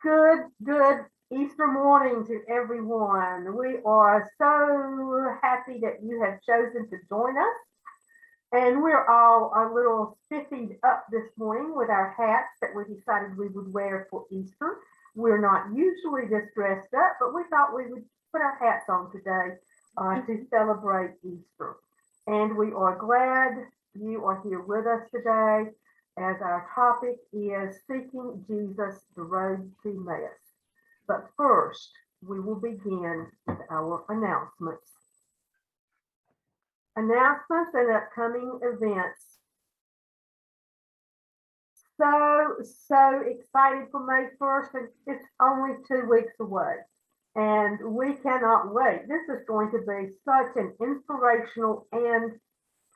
Good Easter morning to everyone. We are so happy that you have chosen to join us. And we're all a little spiffied up this morning with our hats that we decided we would wear for Easter. We're not usually this dressed up, but we thought we would put our hats on today to celebrate Easter. And we are glad you are here with us today as our topic is Seeking Jesus, the Road to Emmaus. But first, we will begin with our announcements. Announcements and upcoming events. So excited for May 1st, and it's only 2 weeks away. And we cannot wait. This is going to be such an inspirational and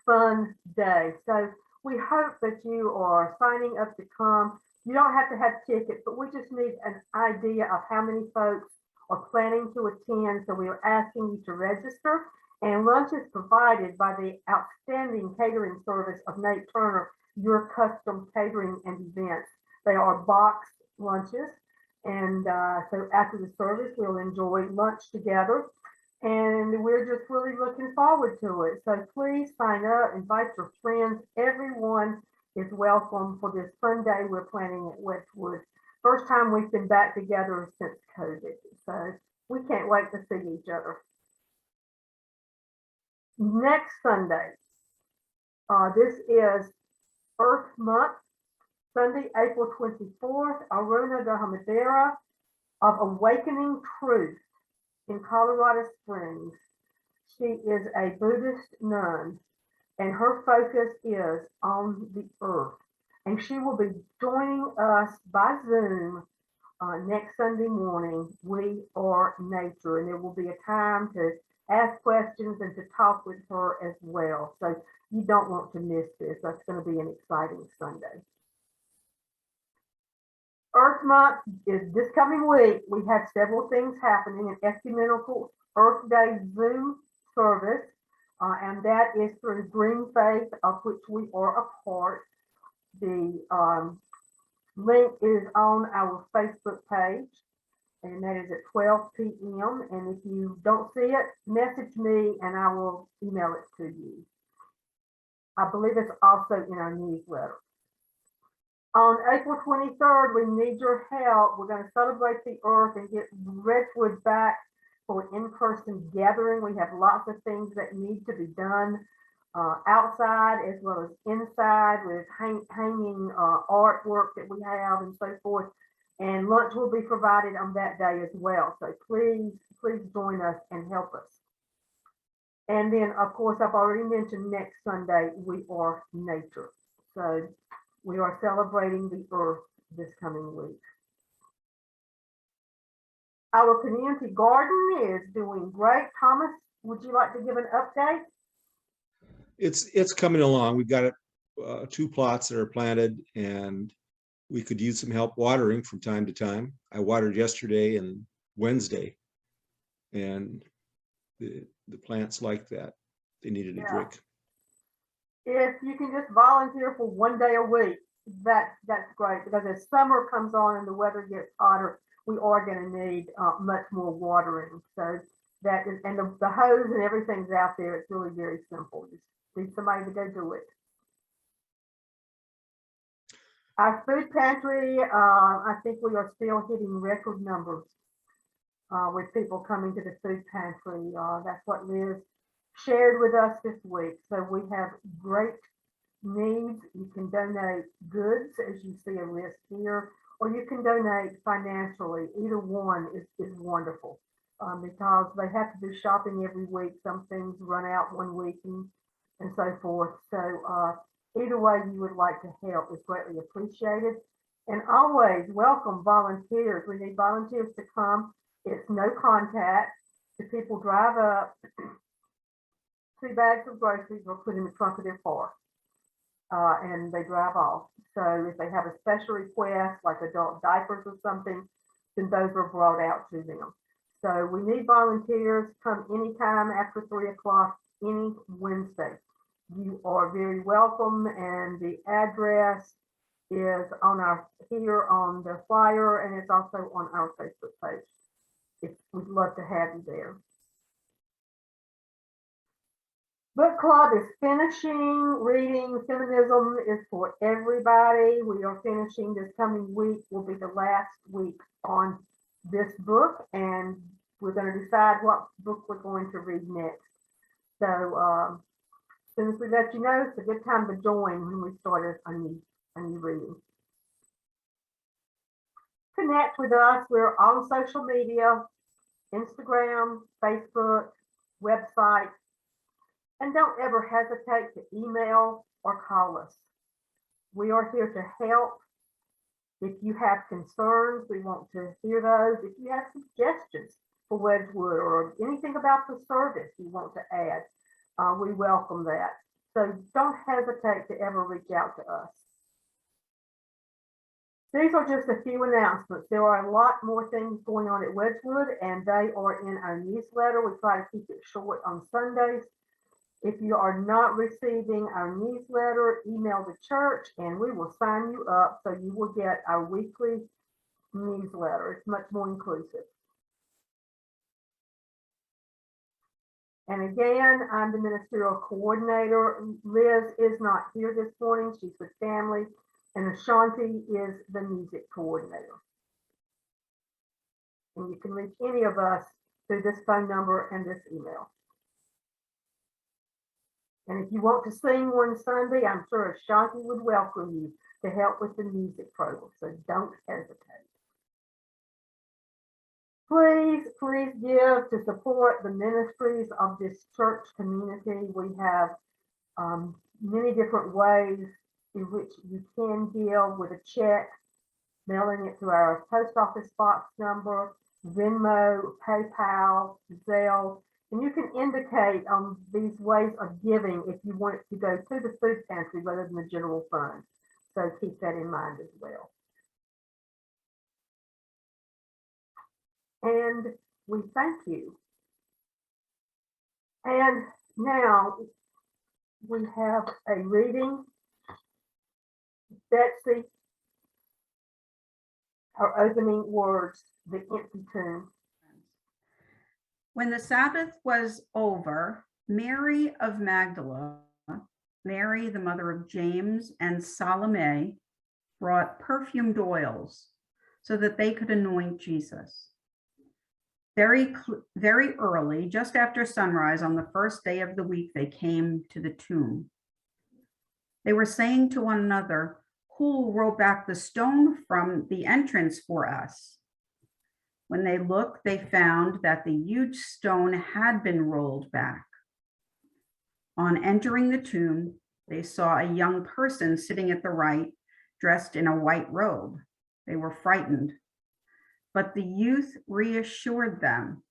fun day. So we hope that you are signing up to come. You don't have to have tickets, but we just need an idea of how many folks are planning to attend. So we are asking you to register. And lunch is provided by the outstanding catering service of Nate Turner, Your Custom Catering and Events. They are boxed lunches. And so after the service, we'll enjoy lunch together. And we're just really looking forward to it. So please sign up, invite your friends. Everyone is welcome for this fun day we're planning at Westwood. First time we've been back together since COVID. So we can't wait to see each other. Next Sunday, this is Earth Month, Sunday, April 24th, Aruna Dahamadera of Awakening Truth in Colorado Springs. She is a Buddhist nun, and her focus is on the earth. And she will be joining us by Zoom next Sunday morning. We are nature, and there will be a time to ask questions and to talk with her as well. So you don't want to miss this. That's going to be an exciting Sunday. Earth Month is this coming week. We have several things happening. An ecumenical Earth Day Zoom service, and that is through Green Faith, of which we are a part. The link is on our Facebook page, and that is at 12 p.m. And if you don't see it, message me and I will email it to you. I believe it's also in our newsletter. On April 23rd, we need your help. We're going to celebrate the earth and get Redwood back for an in-person gathering. We have lots of things that need to be done outside as well as inside with hanging artwork that we have and so forth. And lunch will be provided on that day as well. So please join us and help us. And then, of course, I've already mentioned next Sunday, we are nature. So we are celebrating the earth this coming week. Our community garden is doing great. Thomas, would you like to give an update? It's coming along. We've got 2 plots that are planted, and we could use some help watering from time to time. I watered yesterday and Wednesday, and the plants like that. They needed a drink. If you can just volunteer for 1 day a week, that's great, because as summer comes on and the weather gets hotter, we are going to need much more watering. So that is, and the hose and everything's out there. It's really very simple. Just need somebody to go do it. Our food pantry, I think we are still hitting record numbers with people coming to the food pantry. That's what Liz shared with us this week. So we have great needs. You can donate goods, as you see a list here, or you can donate financially. Either one is wonderful because they have to do shopping every week. Some things run out one week and so forth. So either way you would like to help is greatly appreciated. And always welcome volunteers. We need volunteers to come. It's no contact. The people drive up, 2 bags of groceries are put in the trunk of their car, and they drive off. So if they have a special request, like adult diapers or something, then those are brought out to them. So we need volunteers. Come anytime after 3 o'clock, any Wednesday. You are very welcome, and the address is on here on the flyer, and it's also on our Facebook page. We'd love to have you there. Book club is finishing. Reading Feminism is for everybody. We are finishing this coming week. Will be the last week on this book, and we're going to decide what book we're going to read next. So as soon as we let you know, it's a good time to join when we start a new reading. Connect with us. We're on social media, Instagram, Facebook, website. And don't ever hesitate to email or call us. We are here to help. If you have concerns, we want to hear those. If you have suggestions for Wedgwood or anything about the service you want to add, we welcome that. So don't hesitate to ever reach out to us. These are just a few announcements. There are a lot more things going on at Wedgwood, and they are in our newsletter. We try to keep it short on Sundays. If you are not receiving our newsletter, email the church and we will sign you up so you will get our weekly newsletter. It's much more inclusive. And again, I'm the ministerial coordinator. Liz is not here this morning. She's with family. And Ashanti is the music coordinator. And you can reach any of us through this phone number and this email. And if you want to sing one Sunday, I'm sure Ashanti would welcome you to help with the music program. So don't hesitate. Please give to support the ministries of this church community. We have many different ways in which you can give with a check, mailing it to our post office box number, Venmo, PayPal, Zelle. And you can indicate these ways of giving if you want it to go to the food pantry rather than the general fund. So keep that in mind as well. And we thank you. And now we have a reading. Betsy, our opening words, the empty tomb. When the Sabbath was over, Mary of Magdala, Mary, the mother of James, and Salome brought perfumed oils so that they could anoint Jesus. Very early, just after sunrise on the first day of the week, they came to the tomb. They were saying to one another, "Who will roll back the stone from the entrance for us?" When they looked, they found that the huge stone had been rolled back. On entering the tomb, they saw a young person sitting at the right, dressed in a white robe. They were frightened, but the youth reassured them.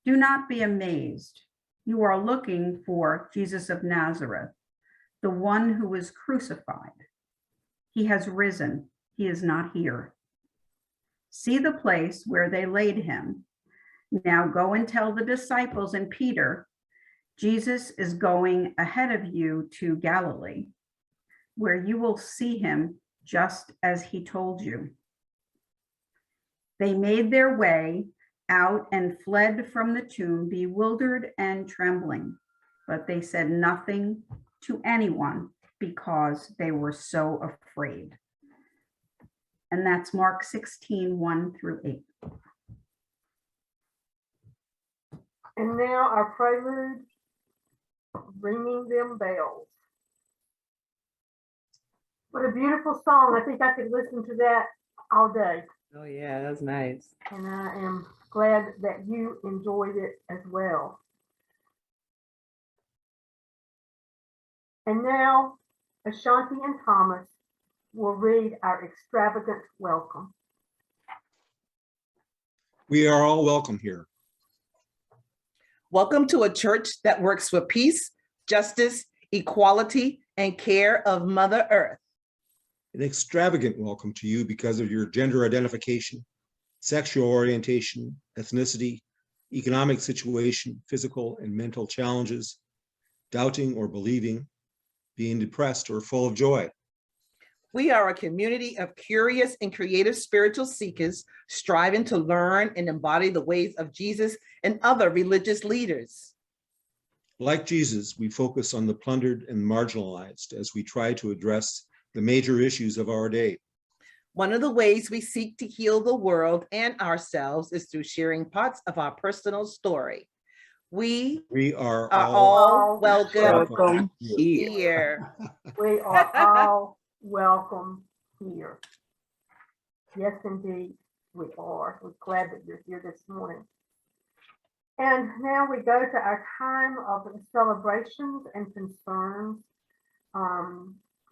"Do not be amazed. You are looking for Jesus of Nazareth, the one who was crucified. He has risen. He is not here. See the place where they laid him. Now go and tell the disciples and Peter, Jesus is going ahead of you to Galilee, where you will see him just as he told you." They made their way out and fled from the tomb, bewildered and trembling, but they said nothing to anyone because they were so afraid. And that's Mark 16, 1 through 8. And now our prelude, Ringing Them Bells. What a beautiful song. I think I could listen to that all day. Oh yeah, that's nice. And I am glad that you enjoyed it as well. And now Ashanti and Thomas will read our extravagant welcome. We are all welcome here. Welcome to a church that works for peace, justice, equality, and care of Mother Earth. An extravagant welcome to you because of your gender identification, sexual orientation, ethnicity, economic situation, physical and mental challenges, doubting or believing, being depressed or full of joy. We are a community of curious and creative spiritual seekers striving to learn and embody the ways of Jesus and other religious leaders. Like Jesus, we focus on the plundered and marginalized as we try to address the major issues of our day. One of the ways we seek to heal the world and ourselves is through sharing parts of our personal story. We We are are all all welcome Welcome here. here. We are all welcome here. Yes, indeed, we are. We're glad that you're here this morning. And now we go to our time of celebrations and concerns.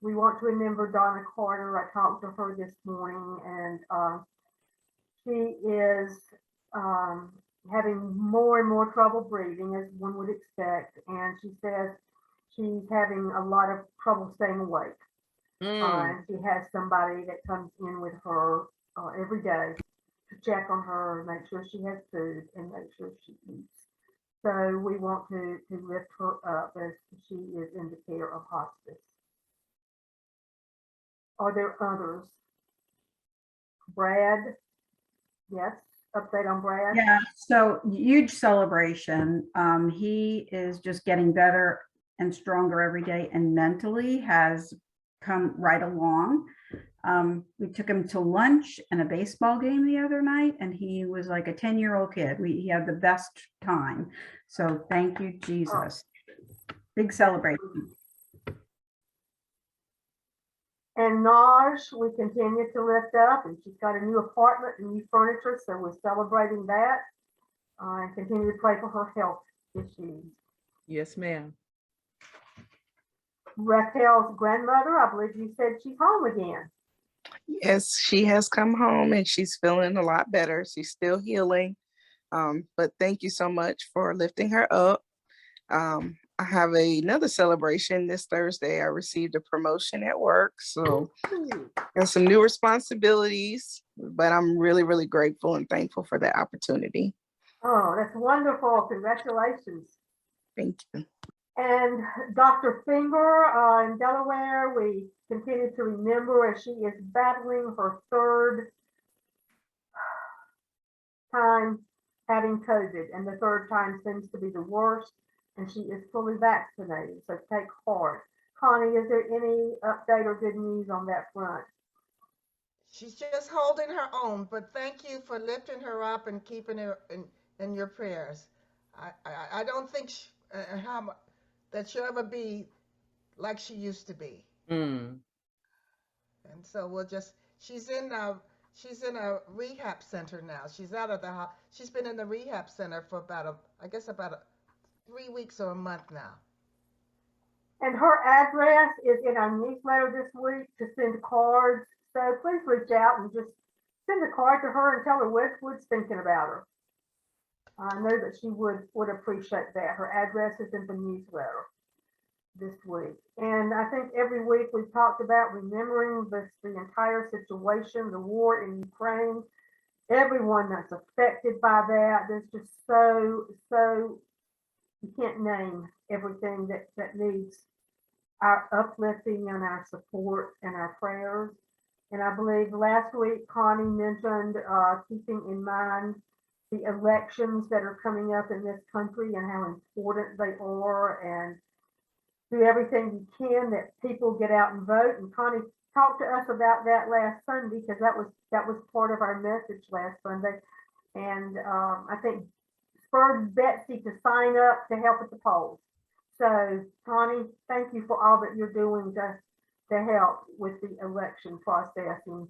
We want to remember Donna Carter. I talked to her this morning, and she is having more and more trouble breathing, as one would expect. And she says she's having a lot of trouble staying awake. And she has somebody that comes in with her every day to check on her, make sure she has food, and make sure she eats. So we want to lift her up as she is in the care of hospice. Are there others? Brad? Yes, update on Brad? Yeah, so huge celebration. He is just getting better and stronger every day, and mentally has come right along. We took him to lunch and a baseball game the other night, and he was like a 10-year-old kid. He had the best time. So thank you, Jesus. Big celebration. And Naj, we continue to lift up, and she's got a new apartment and new furniture, so we're celebrating that and continue to pray for her health issues. Yes, ma'am. Raquel's grandmother, I believe you said she's home again. Yes, she has come home and she's feeling a lot better. She's still healing. But thank you so much for lifting her up. I have another celebration this Thursday. I received a promotion at work, so got some new responsibilities, but I'm really, really grateful and thankful for that opportunity. Oh, that's wonderful. Congratulations. Thank you. And Dr. Finger in Delaware, we continue to remember as she is battling her third time having COVID, and the third time seems to be the worst, and she is fully vaccinated, so take heart. Connie, is there any update or good news on that front? She's just holding her own, but thank you for lifting her up and keeping her in your prayers. I don't think that she'll ever be like she used to be. Mm. And so she's in a rehab center now. She's out of the house. She's been in the rehab center for about 3 weeks or a month now. And her address is in our newsletter this week to send cards. So please reach out and just send a card to her and tell her Westwood's thinking about her. I know that she would appreciate that. Her address is in the newsletter this week. And I think every week we've talked about remembering the entire situation, the war in Ukraine, everyone that's affected by that. There's just so you can't name everything that needs our uplifting and our support and our prayers. And I believe last week Connie mentioned keeping in mind the elections that are coming up in this country and how important they are, and do everything you can that people get out and vote. And Connie talked to us about that last Sunday, because that was part of our message last Sunday. And I think spurred Betsy to sign up to help at the polls. So Connie, thank you for all that you're doing to help with the election process and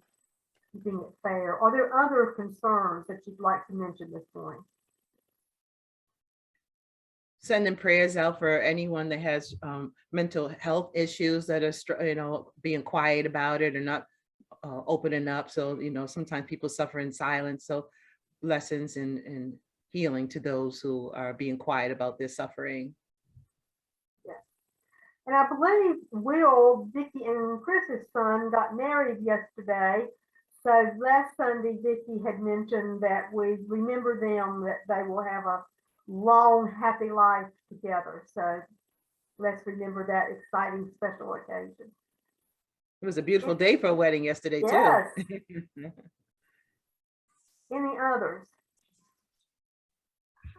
keeping it fair. Are there other concerns that you'd like to mention this morning? Sending prayers out for anyone that has mental health issues that are, being quiet about it or not opening up. So, sometimes people suffer in silence. So blessings and healing to those who are being quiet about their suffering. Yes. And I believe Will, Vicki, and Chris's son got married yesterday. So last Sunday, Vicki had mentioned that we remember them, that they will have a long, happy life together. So let's remember that exciting, special occasion. It was a beautiful day for a wedding yesterday, too. Yes. Any others?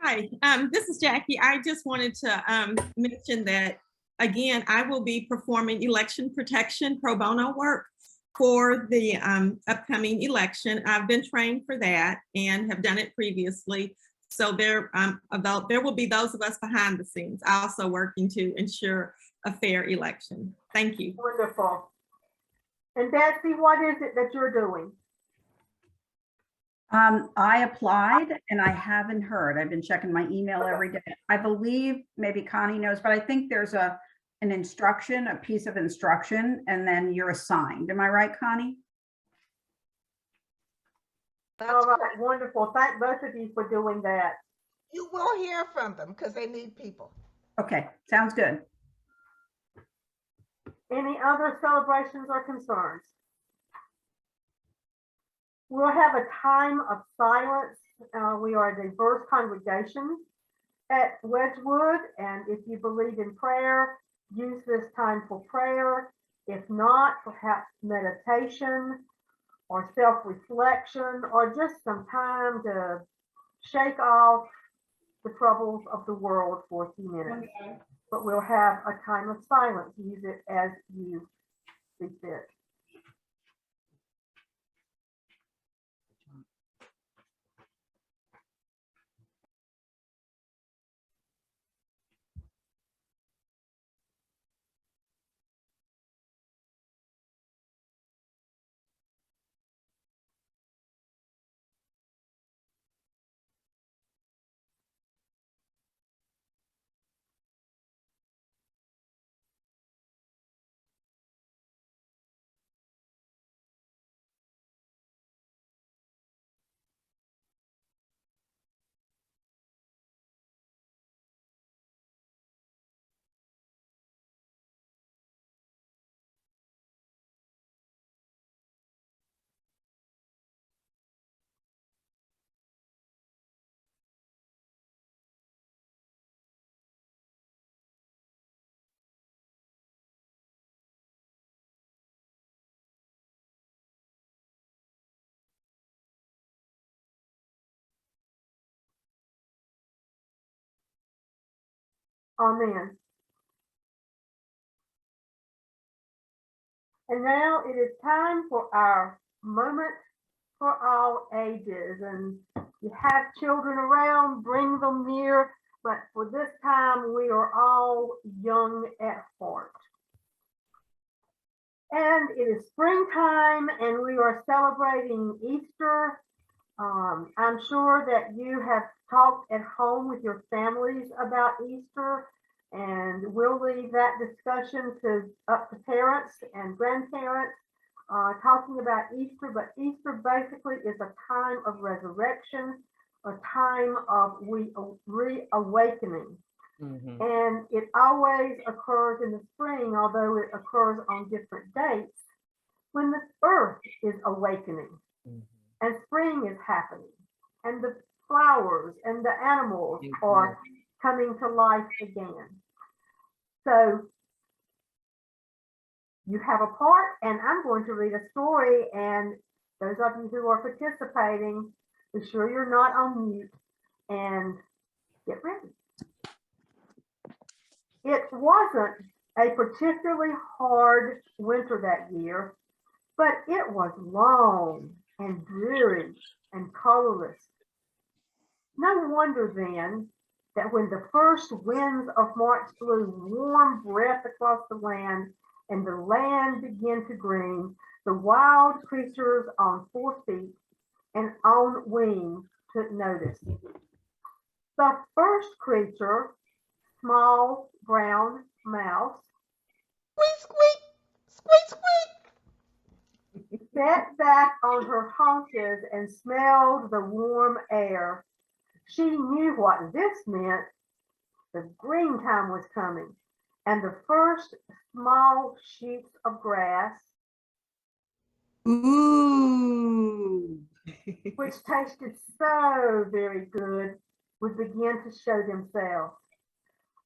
Hi, this is Jackie. I just wanted to mention that, again, I will be performing election protection pro bono work for the upcoming election. I've been trained for that and have done it previously. So there will be those of us behind the scenes also working to ensure a fair election. Thank you. Wonderful. And Betsy, what is it that you're doing? I applied and I haven't heard. I've been checking my email every day. I believe maybe Connie knows, but I think there's an instruction, a piece of instruction, and then you're assigned. Am I right, Connie? That's All right, correct. wonderful. Thank both of you for doing that. You will hear from them because they need people. Okay, sounds good. Any other celebrations or concerns? We'll have a time of silence. We are a diverse congregation at Wedgwood, and if you believe in prayer, use this time for prayer. If not, perhaps meditation or self-reflection or just some time to shake off the troubles of the world for a few minutes. But we'll have a time of silence. Use it as you see fit. Amen. And now it is time for our moment for all ages. And you have children around, bring them near. But for this time, we are all young at heart. And it is springtime, and we are celebrating Easter. I'm sure that you have talked at home with your families about Easter, and we'll leave that discussion up to parents and grandparents talking about Easter. But Easter basically is a time of resurrection, a time of reawakening. Mhm. And it always occurs in the spring, although it occurs on different dates, when the earth is awakening. Mhm. And spring is happening, and the flowers and the animals are coming to life again. So you have a part, and I'm going to read a story, and those of you who are participating, be sure you're not on mute and get ready. It wasn't a particularly hard winter that year, but it was long and dreary and colorless. No wonder then that when the first winds of March blew warm breath across the land and the land began to green, the wild creatures on 4 feet and on wings took notice. The first creature, small brown mouse, Squeak, squeak, squeak, squeak. sat back on her haunches and smelled the warm air. She knew what this meant. The green time was coming, and the first small shoots of grass, Ooh. which tasted so very good, would begin to show themselves.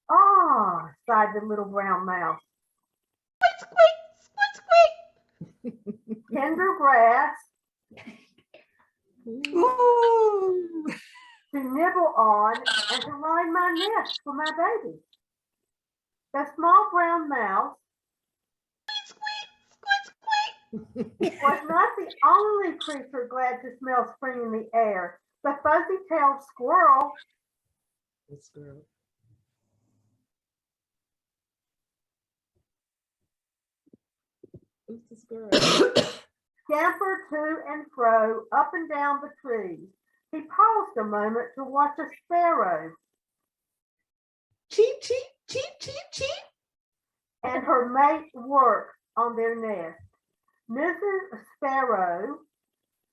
Ah, sighed the little brown mouse. Squeak, squeak, squeak, squeak. tender grass Ooh. to nibble on and to line my nest for my baby. The small brown mouse was not the only creature glad to smell spring in the air. The fuzzy-tailed squirrel This girl. Who's this girl? scampered to and fro up and down the trees. He paused a moment to watch a sparrow Cheep, cheep, cheep, cheep, cheep. and her mate work on their nest. Mrs. Sparrow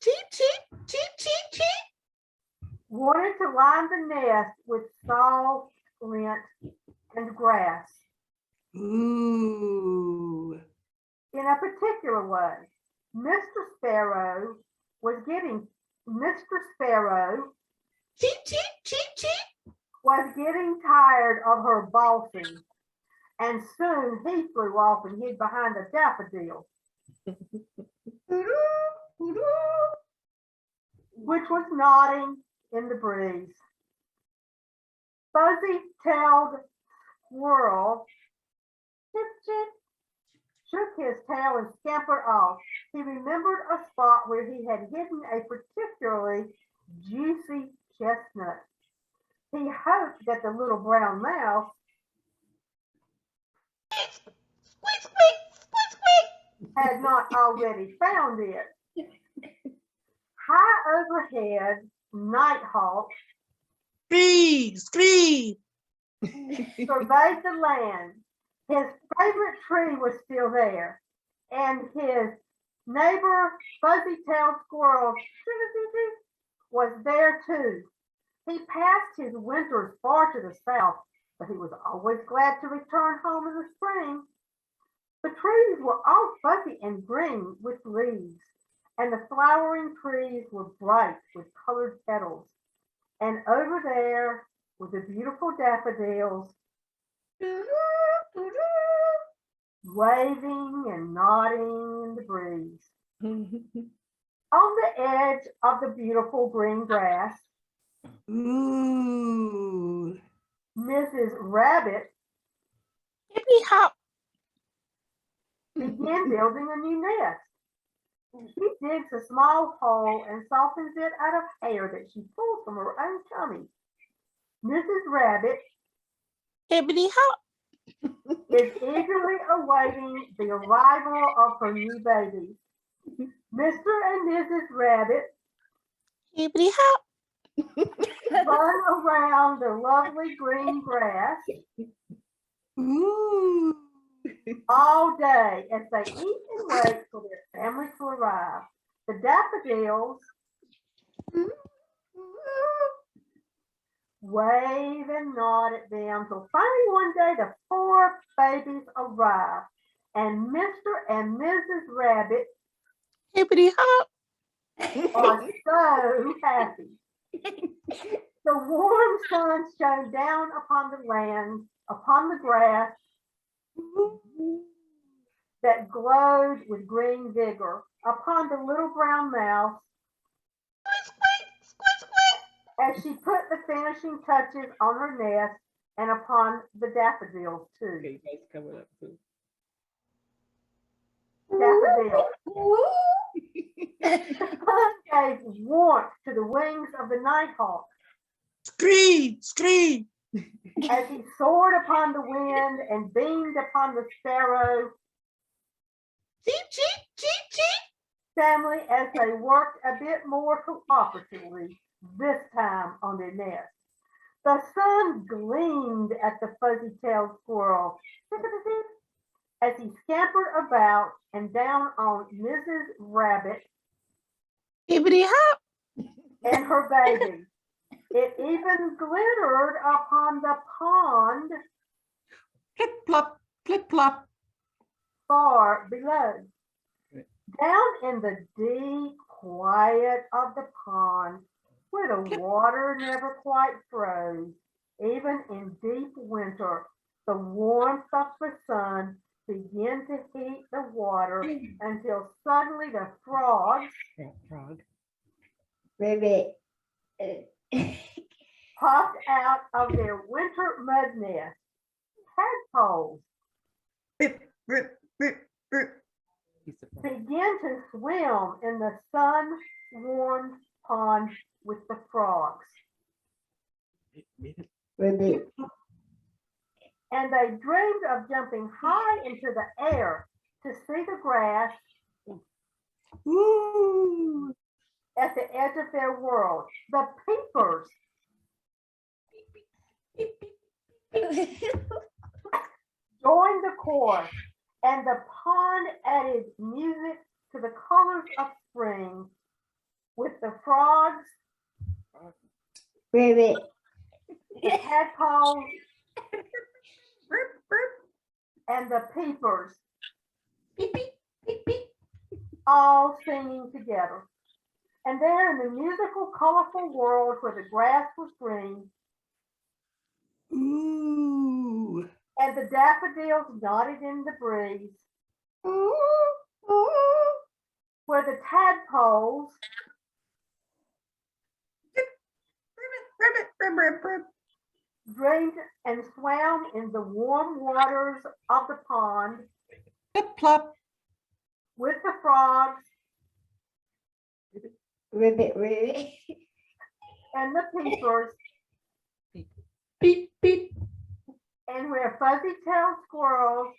Cheep, cheep, cheep, cheep, cheep. wanted to line the nest with soft lint and grass Ooh. in a particular way. Mr. Sparrow Cheep, cheep, cheep, cheep. was getting tired of her bossing, and soon he flew off and hid behind a daffodil, which was nodding in the breeze. Fuzzy-tailed squirrel chip, chip, shook his tail and scampered off. He remembered a spot where he had hidden a particularly juicy chestnut. He hoped that the little brown mouse had not already found it. High overhead, Nighthawk Scream, scream. surveyed the land. His favorite tree was still there, and his neighbor fuzzy-tailed squirrel was there too. He passed his winters far to the south, but he was always glad to return home in the spring. The trees were all fuzzy and green with leaves, and the flowering trees were bright with colored petals. And over there were the beautiful daffodils waving and nodding in the breeze. On the edge of the beautiful green grass, Ooh. Mrs. Rabbit Hippy hop. began building a new nest. She digs a small hole and softens it out of hair that she pulls from her own tummy. Mrs. Rabbit Hippity hop. is eagerly awaiting the arrival of her new babies. Mr. and Mrs. Rabbit Hippity hop. run around the lovely green grass Ooh. all day as they eat and wait for their family to arrive. The daffodils wave and nod at them till finally one day the 4 babies arrive, and Mr. and Mrs. Rabbit Hippity hop. are so happy. The warm sun shone down upon the land, upon the grass that glowed with green vigor, upon the little brown mouse as she put the finishing touches on her nest, and upon the daffodils too. Okay, guys coming up too. Daffodils. The sun gave warmth to the wings of the nighthawk Scream, scream. as he soared upon the wind and beamed upon the sparrow Cheep, cheep, cheep, cheep. family as they worked a bit more cooperatively this time on their nest. The sun gleamed at the fuzzy-tailed squirrel as he scampered about and down on Mrs. Rabbit Hippity hop. and her baby. It even glittered upon the pond Plip, plop, plip, plop. far below. Down in the deep quiet of the pond, where the water never quite froze, even in deep winter, the warmth of the sun begin to heat the water until suddenly the frogs Ribbit. popped out of their winter mud nest, tadpoles Rip, rip, rip, rip. began to swim in the sun-warmed pond with the frogs. Ribbit. And they dreamed of jumping high into the air to see the grass Ooh. at the edge of their world. The peepers joined the chorus, and the pond added music to the colors of spring with the frogs, Ribbit. the tadpoles, Rip, rip. and the peepers Beep, beep, beep, beep. all singing together. And there in the musical, colorful world where the grass was green Ooh. and the daffodils nodded in the breeze, Ooh. Ooh. where the tadpoles Ribbit, ribbit, rip, rip. dreamed and swam in the warm waters of the pond Plip, plop. with the frogs Ribbit. Ribbit. and the peepers, Beep, beep. and where fuzzy-tailed squirrels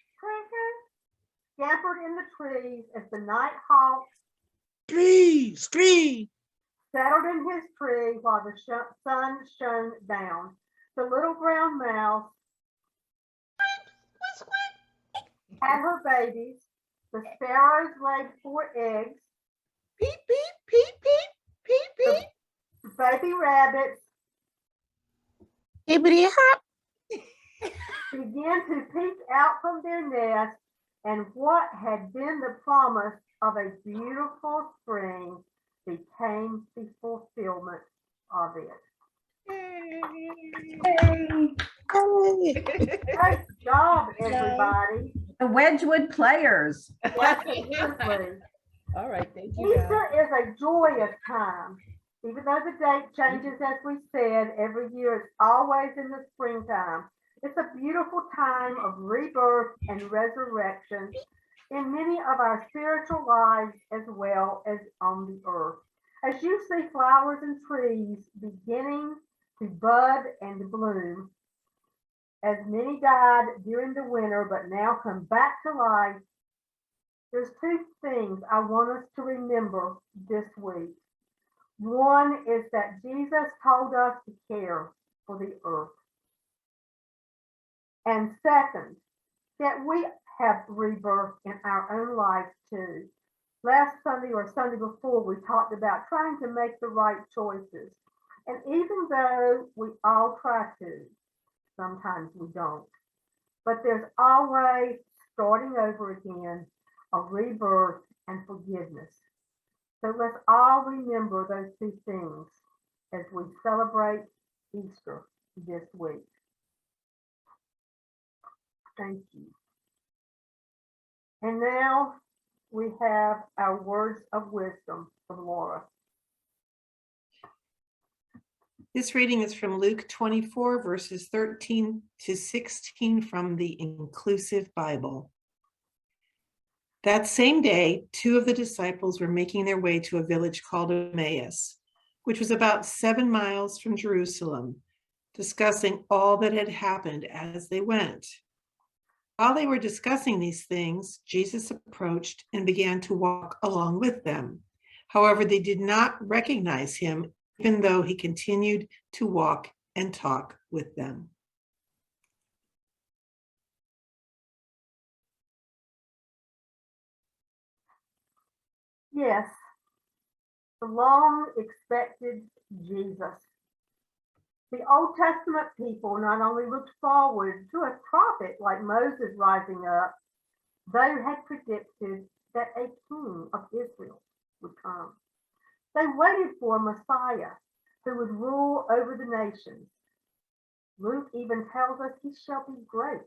scampered in the trees as the night hawk Scree, scree. settled in his tree while the sun shone down. The little brown mouse had her babies. The sparrows laid 4 eggs. Peep, peep, peep, peep, peep, peep. The baby rabbits Hibbity hop. began to peek out from their nest, and what had been the promise of a beautiful spring became the fulfillment of it. Great job, everybody. The Wedgwood Players. Absolutely. All right, thank you, guys. Easter is a joyous time. Even though the date changes, as we said, every year, it's always in the springtime. It's a beautiful time of rebirth and resurrection in many of our spiritual lives as well as on the earth. As you see flowers and trees beginning to bud and bloom, as many died during the winter but now come back to life, there's 2 things I want us to remember this week. One is that Jesus told us to care for the earth. And second, that we have rebirth in our own lives too. Last Sunday or Sunday before, we talked about trying to make the right choices. And even though we all try to, sometimes we don't. But there's always starting over again, a rebirth and forgiveness. So let's all remember those 2 things as we celebrate Easter this week. Thank you. And now we have our words of wisdom from Laura. This reading is from Luke 24, verses 13 to 16 from the Inclusive Bible. That same day, 2 of the disciples were making their way to a village called Emmaus, which was about 7 miles from Jerusalem, discussing all that had happened as they went. While they were discussing these things, Jesus approached and began to walk along with them. However, they did not recognize him, even though he continued to walk and talk with them. Yes, the long expected Jesus. The Old Testament people not only looked forward to a prophet like Moses rising up, they had predicted that a king of Israel would come. They waited for a Messiah who would rule over the nations. Luke even tells us he shall be great.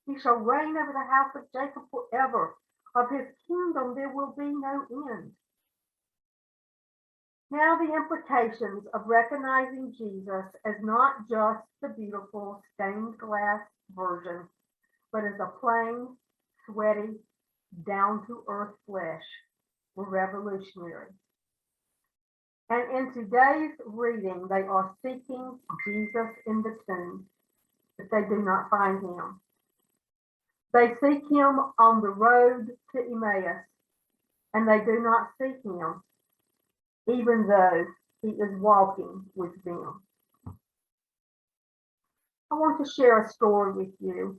He He shall reign over the house of Jacob forever. Of his kingdom there will be no end. Now the implications of recognizing Jesus as not just the beautiful stained glass version, but as a plain, sweaty, down-to-earth flesh were revolutionary. And in today's reading, they are seeking Jesus in the tomb, but they do not find him. They seek him on the road to Emmaus, and they do not seek him, even though he is walking with them. I want to share a story with you.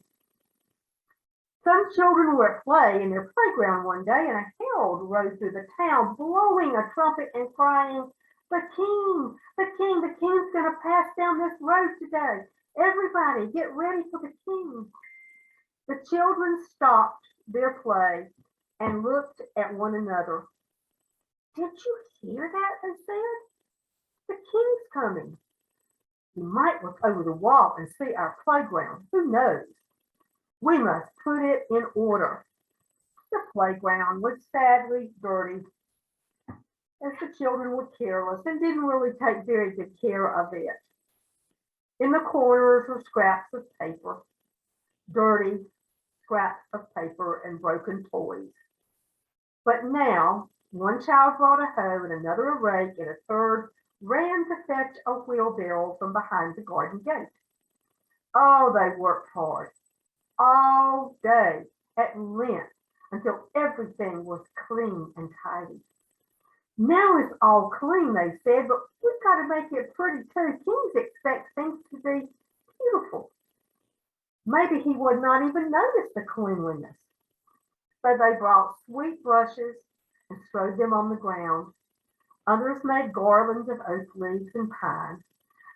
Some children were at play in their playground one day, and a herald rode through the town, blowing a trumpet and crying, "The king, the king, the king's going to pass down this road today. Everybody get ready for the king." The children stopped their play and looked at one another. "Did you hear that?" they said. "The king's coming. You might look over the wall and see our playground. Who knows? We must put it in order." The playground was sadly dirty, as the children were careless and didn't really take very good care of it. In the corners were scraps of paper, dirty scraps of paper and broken toys. But now, one child brought a hoe and another a rake, and a third ran to fetch a wheelbarrow from behind the garden gate. Oh, they worked hard all day at length until everything was clean and tidy. "Now it's all clean," they said, "but we've got to make it pretty too. Kings expect things to be beautiful." Maybe he would not even notice the cleanliness. So they brought sweet brushes and strewed them on the ground. Others made garlands of oak leaves and pine.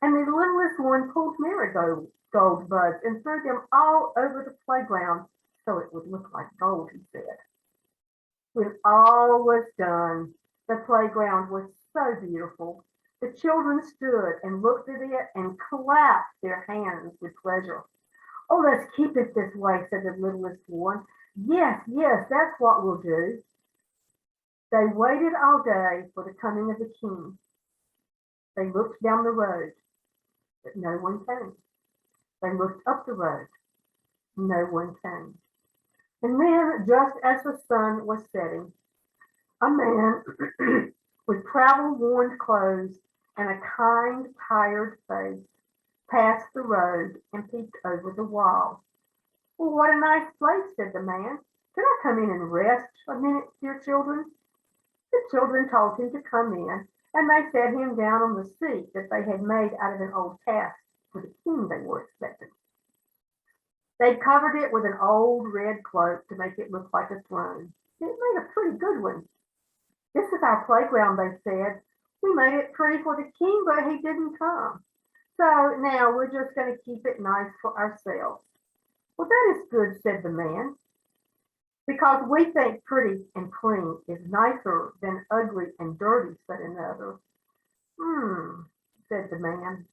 And the littlest one pulled marigold buds and threw them all over the playground so it would look like gold, he said. When all was done, the playground was so beautiful. The children stood and looked at it and clapped their hands with pleasure. "Oh, let's keep it this way," said the littlest one. Yes, that's what we'll do." They waited all day for the coming of the king. They looked down the road, but no one came. They looked up the road. No one came. And then, just as the sun was setting, a man with travel-worn clothes and a kind, tired face passed the road and peeked over the wall. "Well, what a nice place," said the man. "Can I come in and rest a minute, dear children?" The children told him to come in, and they set him down on the seat that they had made out of an old cask for the king they were expecting. They covered it with an old red cloak to make it look like a throne. It made a pretty good one. "This is our playground," they said. "We made it pretty for the king, but he didn't come. So now we're just going to keep it nice for ourselves." "Well, that is good," said the man, "because we think pretty and clean is nicer than ugly and dirty," said another. Said the man.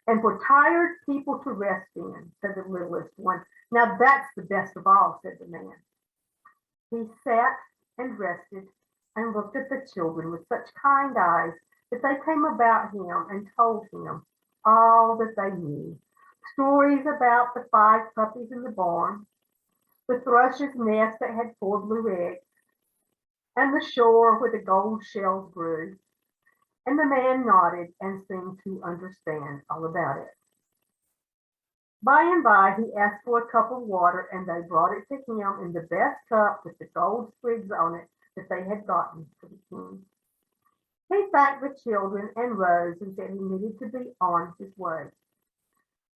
"And for tired people to rest in," said the littlest one. "Now that's the best of all," said the man. He sat and rested and looked at the children with such kind eyes that they came about him and told him all that they knew. Stories about the 5 puppies in the barn, the thrush's nest that had 4 blue eggs, and the shore where the gold shells grew. And the man nodded and seemed to understand all about it. By and by, he asked for a cup of water, and they brought it to him in the best cup with the gold sprigs on it that they had gotten for the king. He thanked the children and rose and said he needed to be on his way.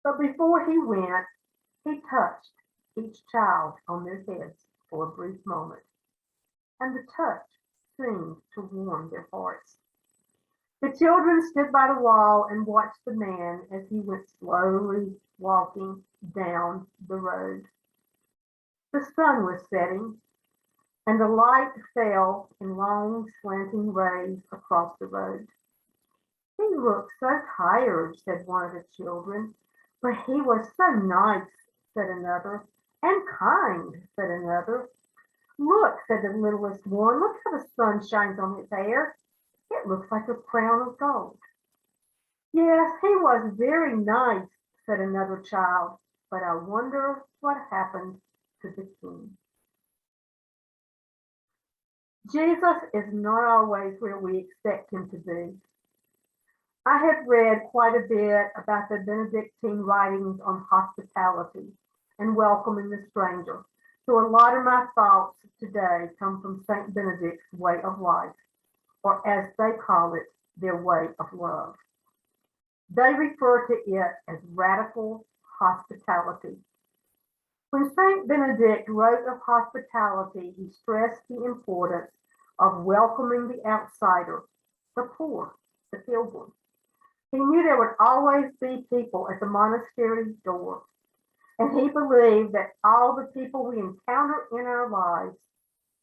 But before he went, he touched each child on their heads for a brief moment, and the touch seemed to warm their hearts. The children stood by the wall and watched the man as he went slowly walking down the road. The sun was setting, and the light fell in long slanting rays across the road. "He looked so tired," said one of the children. "But he was so nice," said another. "And kind," said another. "Look," said the littlest one, "look how the sun shines on his hair. It looks like a crown of gold." "Yes, he was very nice," said another child, "but I wonder what happened to the king." Jesus is not always where we expect him to be. I have read quite a bit about the Benedictine writings on hospitality and welcoming the stranger. So a lot of my thoughts today come from Saint Benedict's way of life, or as they call it, their way of love. They refer to it as radical hospitality. When Saint Benedict wrote of hospitality, he stressed the importance of welcoming the outsider, the poor, the pilgrim. He knew there would always be people at the monastery's door, and he believed that all the people we encounter in our lives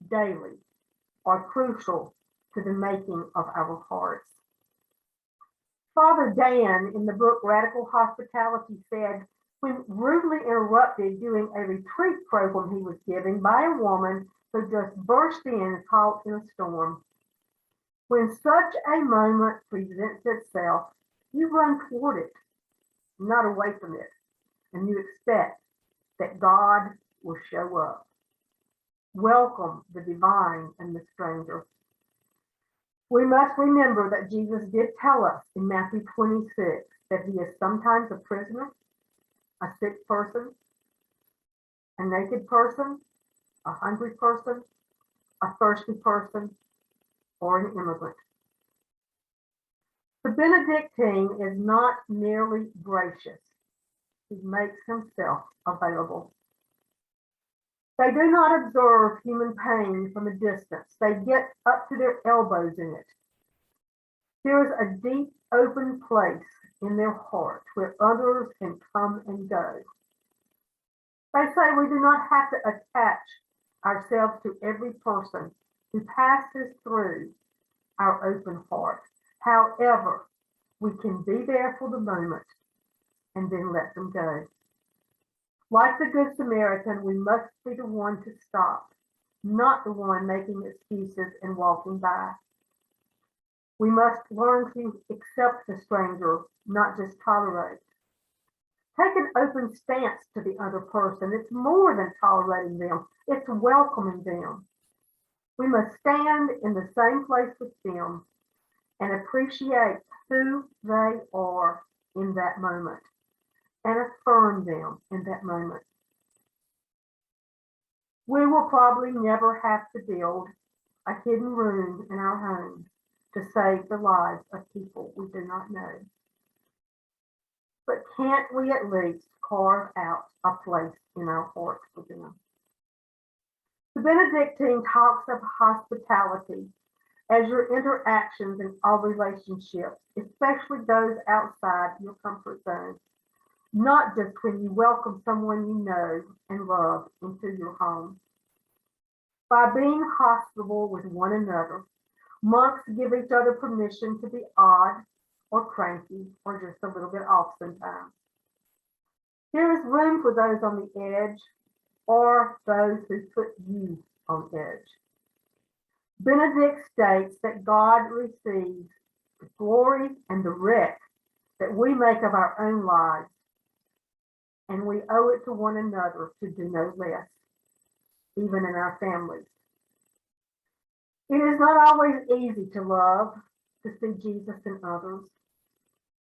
daily are crucial to the making of our hearts. Father Dan, in the book Radical Hospitality, said, when rudely interrupted during a retreat program he was giving by a woman who just burst in caught in a storm, when such a moment presents itself, you run toward it, not away from it, and you expect that God will show up. Welcome the divine and the stranger. We must remember that Jesus did tell us in Matthew 26 that he is sometimes a prisoner, a sick person, a naked person, a hungry person, a thirsty person, or an immigrant. The Benedictine is not merely gracious. He makes himself available. They do not observe human pain from a distance. They get up to their elbows in it. There is a deep, open place in their heart where others can come and go. They say we do not have to attach ourselves to every person who passes through our open heart. However, we can be there for the moment and then let them go. Like the Good Samaritan, we must be the one to stop, not the one making excuses and walking by. We must learn to accept the stranger, not just tolerate. Take an open stance to the other person. It's more than tolerating them, it's welcoming them. We must stand in the same place with them and appreciate who they are in that moment and affirm them in that moment. We will probably never have to build a hidden room in our homes to save the lives of people we do not know. But can't we at least carve out a place in our hearts for them? The Benedictine talks of hospitality as your interactions in all relationships, especially those outside your comfort zone, not just when you welcome someone you know and love into your home. By being hospitable with one another, monks give each other permission to be odd or cranky or just a little bit off sometimes. There is room for those on the edge or those who put you on edge. Benedict states that God receives the glory and the wreck that we make of our own lives, and we owe it to one another to do no less, even in our families. It is not always easy to love, to see Jesus in others.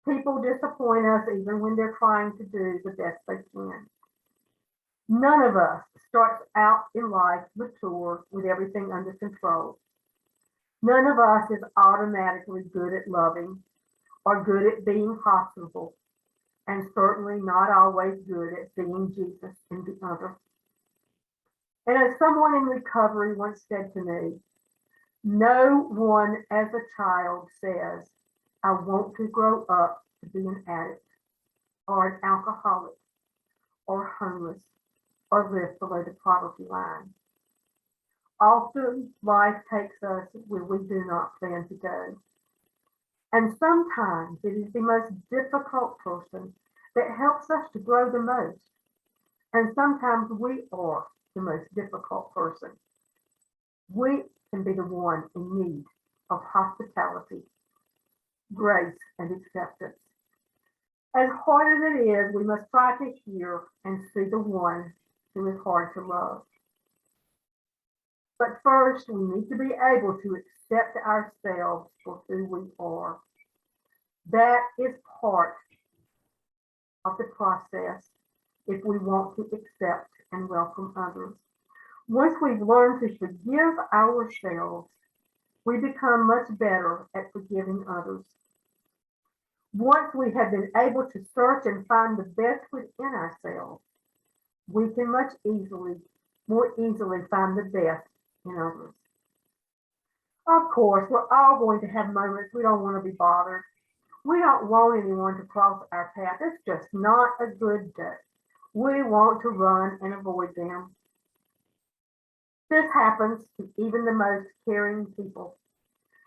People disappoint us even when they're trying to do the best they can. None of us starts out in life mature with everything under control. None of us is automatically good at loving or good at being hospitable, and certainly not always good at seeing Jesus in the other. And as someone in recovery once said to me, no one as a child says, I want to grow up to be an addict or an alcoholic or homeless or live below the poverty line. Often life takes us where we do not plan to go. And sometimes it is the most difficult person that helps us to grow the most. And sometimes we are the most difficult person. We can be the one in need of hospitality, grace, and acceptance. As hard as it is, we must try to hear and see the one who is hard to love. But first, we need to be able to accept ourselves for who we are. That is part of the process if we want to accept and welcome others. Once we've learned to forgive ourselves, we become much better at forgiving others. Once we have been able to search and find the best within ourselves, we can more easily find the best in others. Of course, we're all going to have moments we don't want to be bothered. We don't want anyone to cross our path. It's just not a good day. We want to run and avoid them. This happens to even the most caring people.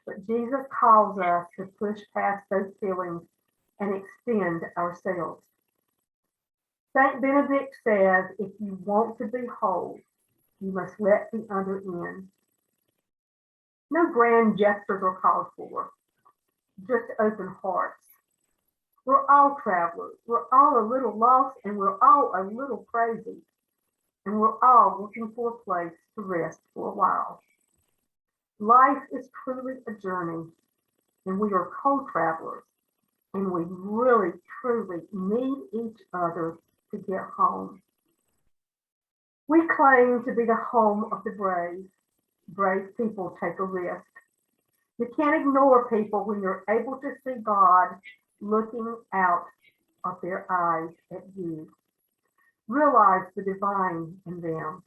But Jesus calls us to push past those feelings and extend ourselves. Saint Benedict says, if you want to be whole, you must let the other in. No grand gestures are called for, just open hearts. We're all travelers. We're all a little lost, and we're all a little crazy. And we're all looking for a place to rest for a while. Life is truly a journey, and we are co-travelers, and we really, truly need each other to get home. We claim to be the home of the brave. Brave people take a risk. You can't ignore people when you're able to see God looking out of their eyes at you. Realize the divine in them.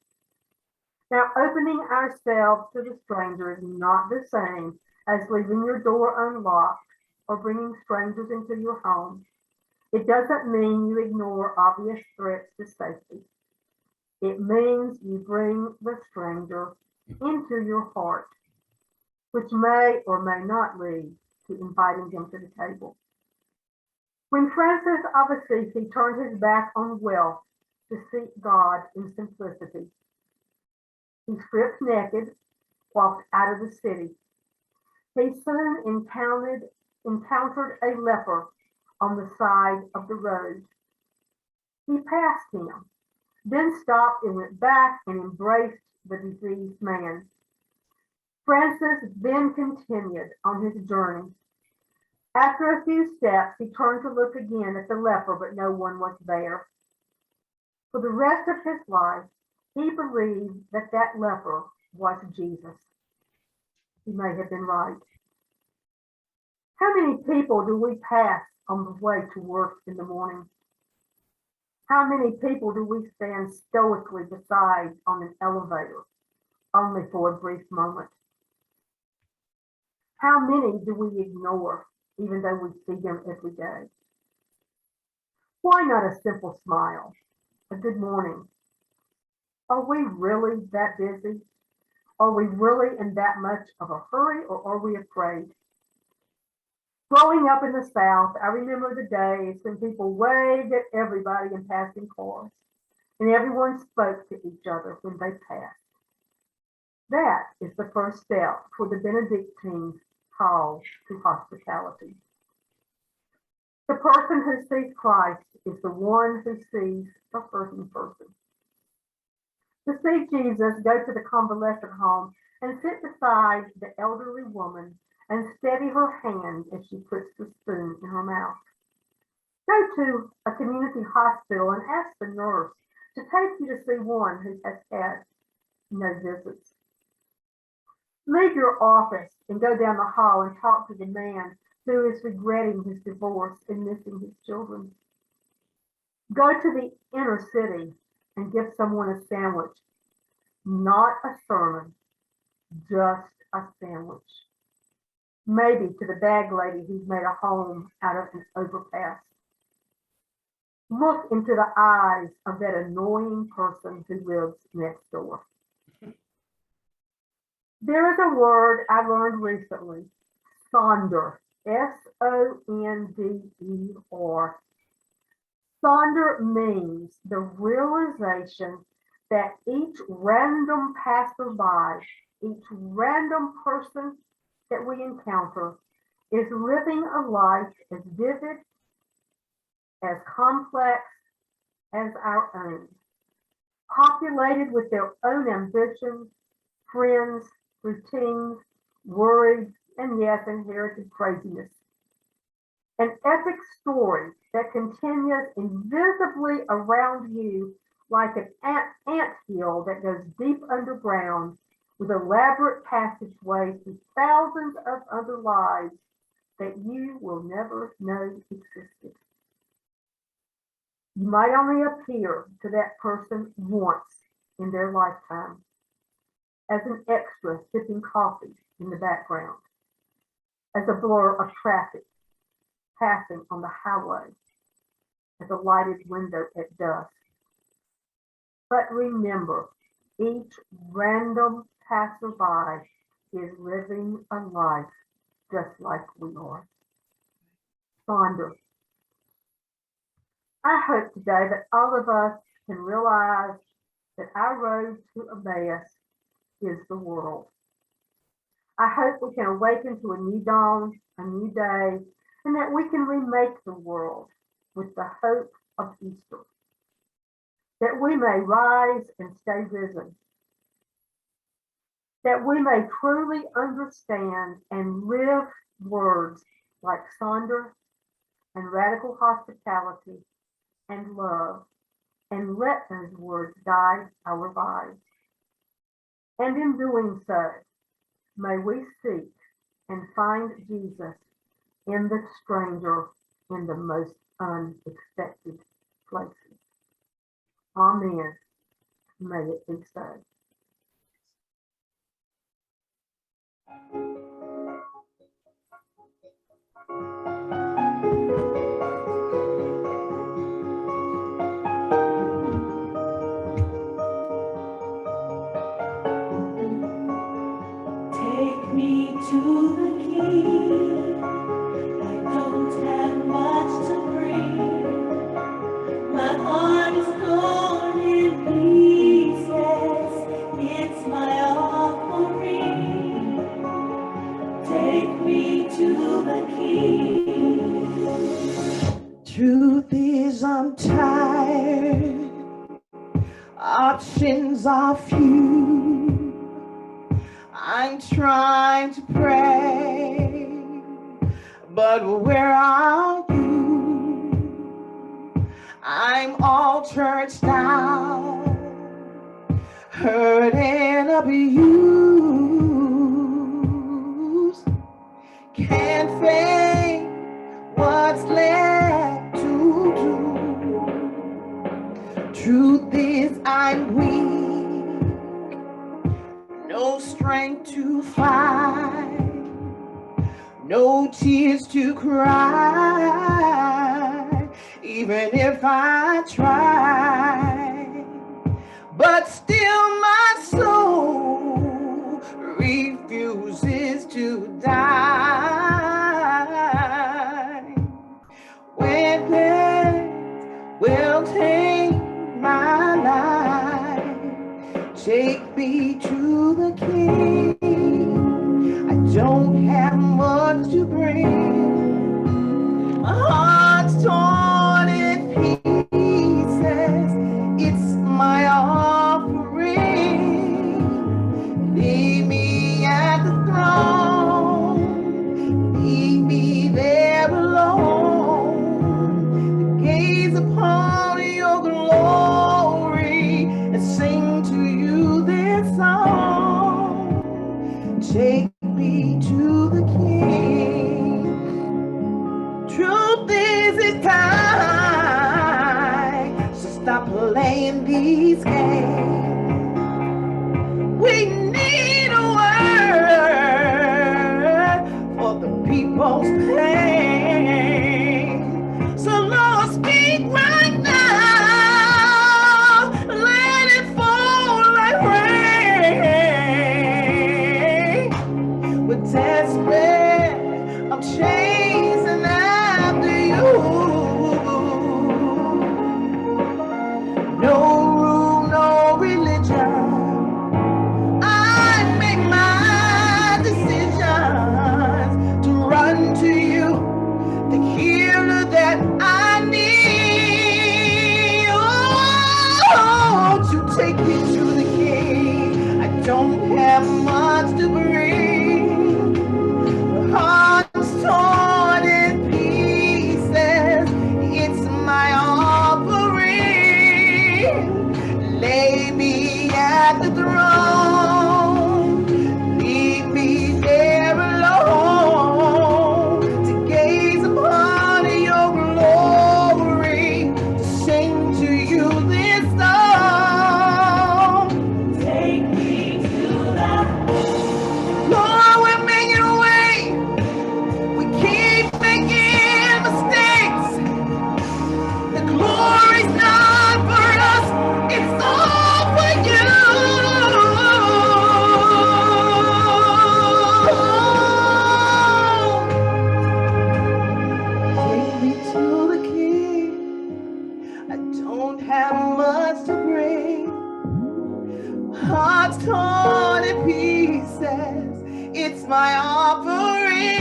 Now, opening ourselves to the stranger is not the same as leaving your door unlocked or bringing strangers into your home. It doesn't mean you ignore obvious threats to safety. It means you bring the stranger into your heart, which may or may not lead to inviting them to the table. When Francis of Assisi turned his back on wealth to seek God in simplicity, he stripped naked, walked out of the city. He soon encountered a leper on the side of the road. He passed him, then stopped and went back and embraced the diseased man. Francis then continued on his journey. After a few steps, he turned to look again at the leper, but no one was there. For the rest of his life, he believed that that leper was Jesus. He may have been right. How many people do we pass on the way to work in the morning? How many people do we stand stoically beside on an elevator, only for a brief moment? How many do we ignore, even though we see them every day? Why not a simple smile, a good morning? Are we really that busy? Are we really in that much of a hurry, or are we afraid? Growing up in the South, I remember the days when people waved at everybody in passing cars, and everyone spoke to each other when they passed. That is the first step toward the Benedictine call to hospitality. The person who sees Christ is the one who sees the hurting person. To see Jesus, go to the convalescent home and sit beside the elderly woman and steady her hand as she puts the spoon in her mouth. Go to a community hospital and ask the nurse to take you to see one who has had no visits. Leave your office and go down the hall and talk to the man who is regretting his divorce and missing his children. Go to the inner city and give someone a sandwich. Not a sermon, just a sandwich. Maybe to the bag lady who's made a home out of an overpass. Look into the eyes of that annoying person who lives next door. There is a word I learned recently, sonder, S-O-N-D-E-R. Sonder means the realization that each random passerby, each random person that we encounter is living a life as vivid, as complex as our own, populated with their own ambitions, friends, routines, worries, and yes, inherited craziness. An epic story that continues invisibly around you like an ant hill that goes deep underground with elaborate passageways to thousands of other lives that you will never know existed. You might only appear to that person once in their lifetime as an extra sipping coffee in the background, as a blur of traffic passing on the highway, as a lighted window at dusk. But remember, each random passerby is living a life just like we are. Sonder, I hope today that all of us can realize that our road to Emmaus is the world. I hope we can awaken to a new dawn, a new day, and that we can remake the world with the hope of Easter. That we may rise and stay risen. That we may truly understand and live words like Sonder and radical hospitality and love, and let those words guide our lives. And in doing so, may we seek and find Jesus in the stranger in the most unexpected places. Amen. May it be so. Take me to the King. I don't have much to bring. My heart is torn in pieces. It's my offering. Take me to the King. Truth is, I'm tired. Options are few. I'm trying to pray, but where are you? I'm all churched out, hurt and abused. Can't think what's left to do. Truth is, I'm weak. No strength to fight, no tears to cry, even if I try. But still my soul refuses to die. When death will take my life, take me to the King. I don't have much to bring. My heart's torn in pieces. It's my offering. Leave me at the throne. Leave me there alone. Gaze upon your glory and sing to you this song. Take me to the King. take me to the King. I don't have much to bring. Heart's torn in pieces. It's my offering. Lay me at the throne. Leave me there alone to gaze upon your glory, to sing to you this song. Take me to the Lord, we're making a way. We keep making mistakes. The glory's not for us, it's all for you. Take me to the King. I don't have much to bring. Heart's torn in pieces. It's my offering.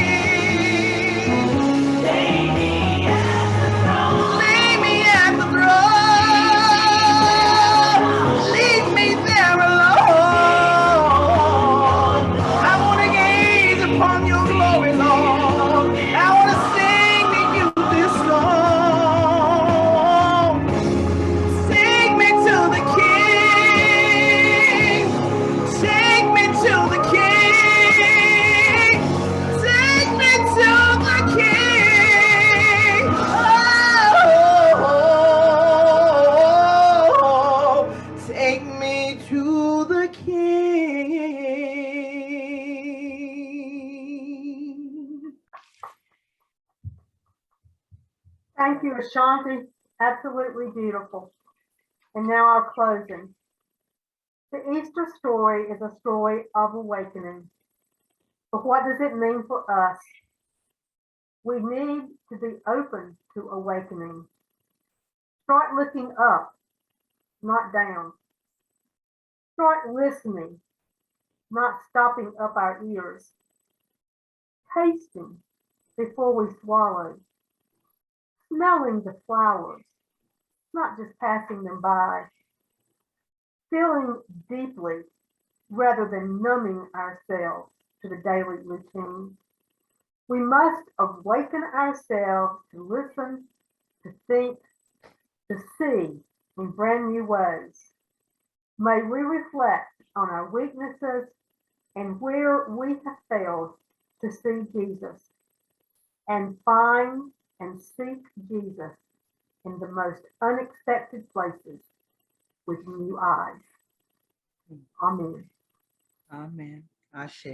Lay me at the throne. Lay me at the throne. Leave me there alone. I want to gaze upon your glory, Lord. I want to sing to you this song. Take me to the King. Take me to the King. Take me to the King. Oh, take me to the King. Thank you, Ashanti. Absolutely beautiful. And now our closing. The Easter story is a story of awakening. But what does it mean for us? We need to be open to awakening. Start looking up, not down. Start listening, not stopping up our ears. Tasting before we swallow. Smelling the flowers, not just passing them by. Feeling deeply rather than numbing ourselves to the daily routine. We must awaken ourselves to listen, to think, to see in brand new ways. May we reflect on our weaknesses and where we have failed to see Jesus, and find and seek Jesus in the most unexpected places with new eyes. Amen. Amen. Ashe.